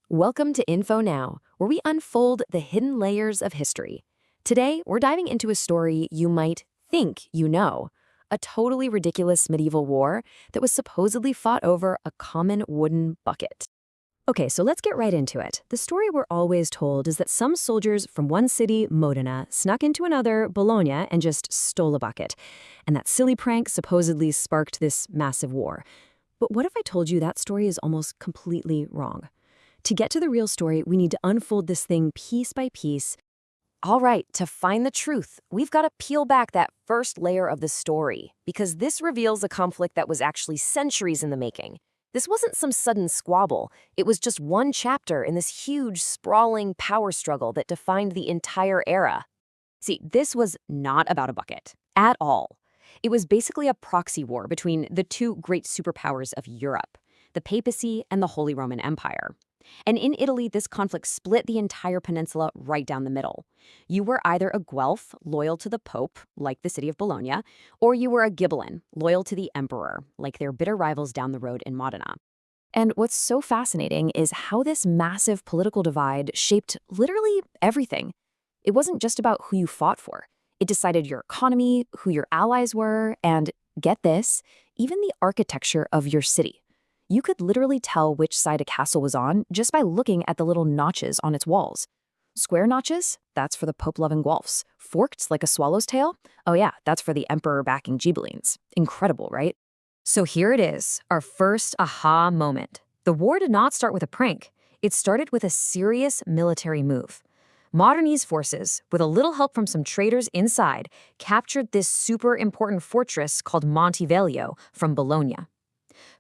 Welcome to InfoNow, where we unfold the hidden layers of history. Today, we're diving into a story you might think you know, a totally ridiculous medieval war that was supposedly fought over a common wooden bucket. Okay, so let's get right into it. The story we're always told is that some soldiers from one city, Modena, snuck into another, Bologna, and just stole a bucket. And that silly prank supposedly sparked this massive war. But what if I told you that story is almost completely wrong? To get to the real story, we need to unfold this thing piece by piece. All right, to find the truth, we've got to peel back that first layer of the story, because this reveals a conflict that was actually centuries in the making. This wasn't some sudden squabble. It was just one chapter in this huge, sprawling power struggle that defined the entire era. See, this was not about a bucket at all. It was basically a proxy war between the two great superpowers of Europe, the papacy and the Holy Roman Empire. And in Italy, this conflict split the entire peninsula right down the middle. You were either a Guelph, loyal to the Pope, like the city of Bologna, or you were a Ghibellin, loyal to the emperor, like their bitter rivals down the road in Modena. And what's so fascinating is how this massive political divide shaped literally everything. It wasn't just about who you fought for. It decided your economy, who your allies were, and, get this, even the architecture of your city. You could literally tell which side a castle was on just by looking at the little notches on its walls. Square notches? That's for the Pope-loving Guelphs. Forked like a swallow's tail? Oh yeah, that's for the emperor-backing Ghibellines. Incredible, right? So here it is, our first aha moment. The war did not start with a prank. It started with a serious military move. Modernese forces, with a little help from some traders inside, captured this super important fortress called Monteveglio from Bologna.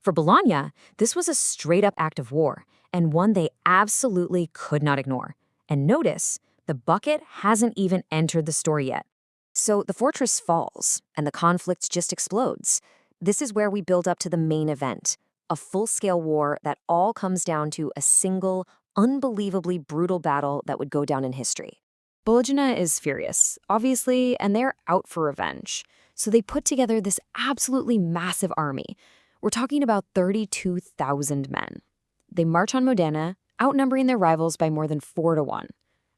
For Bologna, this was a straight-up act of war, and one they absolutely could not ignore. And notice, the bucket hasn't even entered the story yet. So the fortress falls, and the conflict just explodes. This is where we build up to the main event, a full-scale war that all comes down to a single, unbelievably brutal battle that would go down in history. Bologna is furious, obviously, and they're out for revenge. So they put together this absolutely massive army. We're talking about 32,000 men. They march on Modena, outnumbering their rivals by more than 4-1.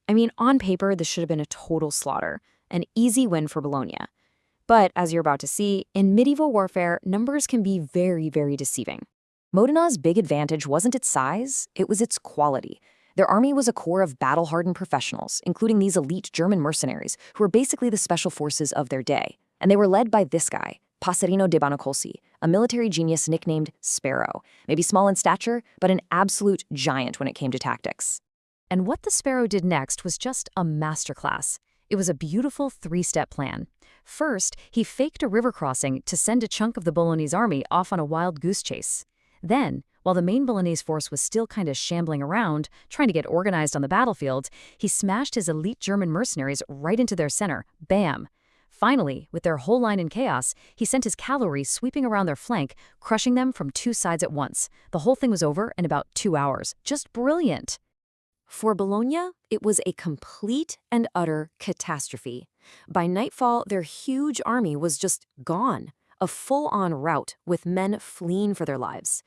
I mean, on paper, this should have been a total slaughter, an easy win for Bologna. But as you're about to see, in medieval warfare, numbers can be very, very deceiving. Modena's big advantage wasn't its size, it was its quality. Their army was a core of battle-hardened professionals, including these elite German mercenaries, who were basically the special forces of their day. And they were led by this guy, Passerino de Bonacolsi, a military genius nicknamed Sparrow, maybe small in stature, but an absolute giant when it came to tactics. And what the Sparrow did next was just a masterclass. It was a beautiful three-step plan. First, he faked a river crossing to send a chunk of the Bolognese army off on a wild goose chase. Then, while the main Bolognese force was still kind of shambling around, trying to get organized on the battlefield, he smashed his elite German mercenaries right into their center. Bam! Finally, with their whole line in chaos, he sent his cavalry sweeping around their flank, crushing them from two sides at once. The whole thing was over in about 2 hours. Just brilliant. For Bologna, it was a complete and utter catastrophe. By nightfall, their huge army was just gone, a full-on rout with men fleeing for their lives.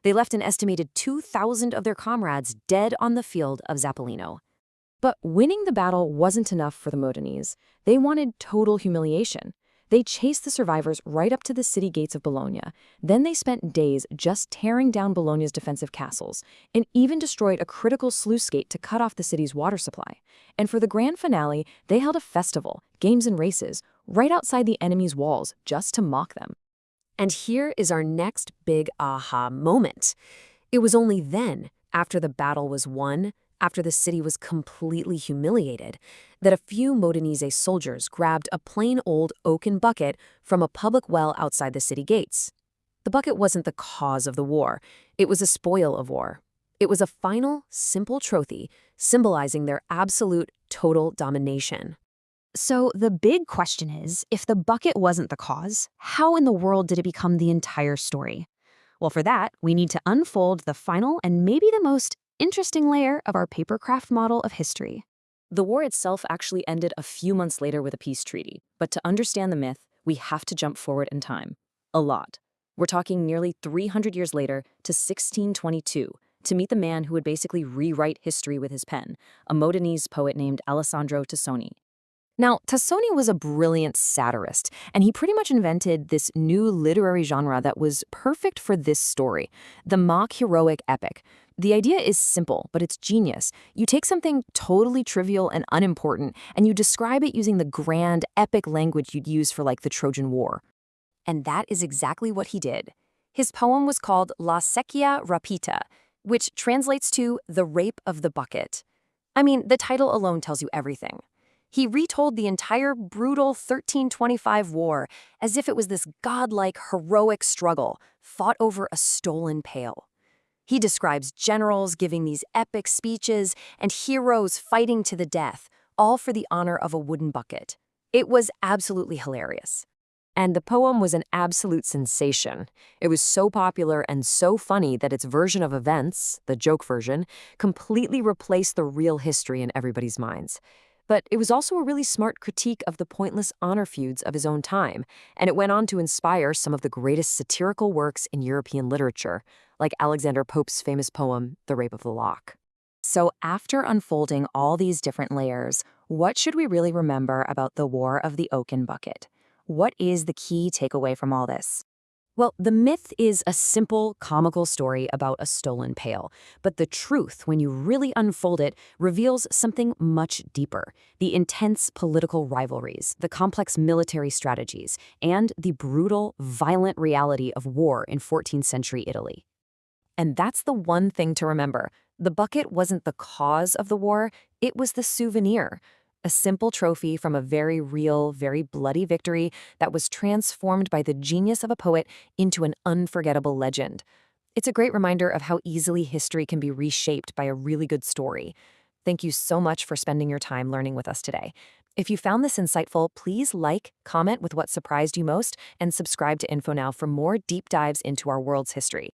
They left an estimated 2,000 of their comrades dead on the field of Zappolino. But winning the battle wasn't enough for the Modenese. They wanted total humiliation. They chased the survivors right up to the city gates of Bologna. Then they spent days just tearing down Bologna's defensive castles, and even destroyed a critical sluice gate to cut off the city's water supply. And for the grand finale, they held a festival, games and races, right outside the enemy's walls, just to mock them. And here is our next big aha moment. It was only then, after the battle was won, after the city was completely humiliated, that a few Modenese soldiers grabbed a plain old oaken bucket from a public well outside the city gates. The bucket wasn't the cause of the war. It was a spoil of war. It was a final, simple trophy symbolizing their absolute, total domination. So the big question is, if the bucket wasn't the cause, how in the world did it become the entire story? Well, for that, we need to unfold the final and maybe the most interesting layer of our papercraft model of history. The war itself actually ended a few months later with a peace treaty, but to understand the myth, we have to jump forward in time. A lot. We're talking nearly 300 years later to 1622, to meet the man who would basically rewrite history with his pen, a Modenese poet named Alessandro Tassoni. Now, Tassoni was a brilliant satirist, and he pretty much invented this new literary genre that was perfect for this story, the mock heroic epic. The idea is simple, but it's genius. You take something totally trivial and unimportant, and you describe it using the grand, epic language you'd use for, like, the Trojan War. And that is exactly what he did. His poem was called La Secchia Rapita, which translates to The Rape of the Bucket. I mean, the title alone tells you everything. He retold the entire brutal 1325 war as if it was this godlike, heroic struggle fought over a stolen pail. He describes generals giving these epic speeches and heroes fighting to the death, all for the honor of a wooden bucket. It was absolutely hilarious. And the poem was an absolute sensation. It was so popular and so funny that its version of events, the joke version, completely replaced the real history in everybody's minds. But it was also a really smart critique of the pointless honor feuds of his own time, and it went on to inspire some of the greatest satirical works in European literature, like Alexander Pope's famous poem, The Rape of the Lock. So after unfolding all these different layers, what should we really remember about the War of the Oaken Bucket? What is the key takeaway from all this? Well, the myth is a simple, comical story about a stolen pail. But the truth, when you really unfold it, reveals something much deeper. The intense political rivalries, the complex military strategies, and the brutal, violent reality of war in 14th century Italy. And that's the one thing to remember. The bucket wasn't the cause of the war, it was the souvenir. A simple trophy from a very real, very bloody victory that was transformed by the genius of a poet into an unforgettable legend. It's a great reminder of how easily history can be reshaped by a really good story. Thank you so much for spending your time learning with us today. If you found this insightful, please like, comment with what surprised you most, and subscribe to InfoNow for more deep dives into our world's history.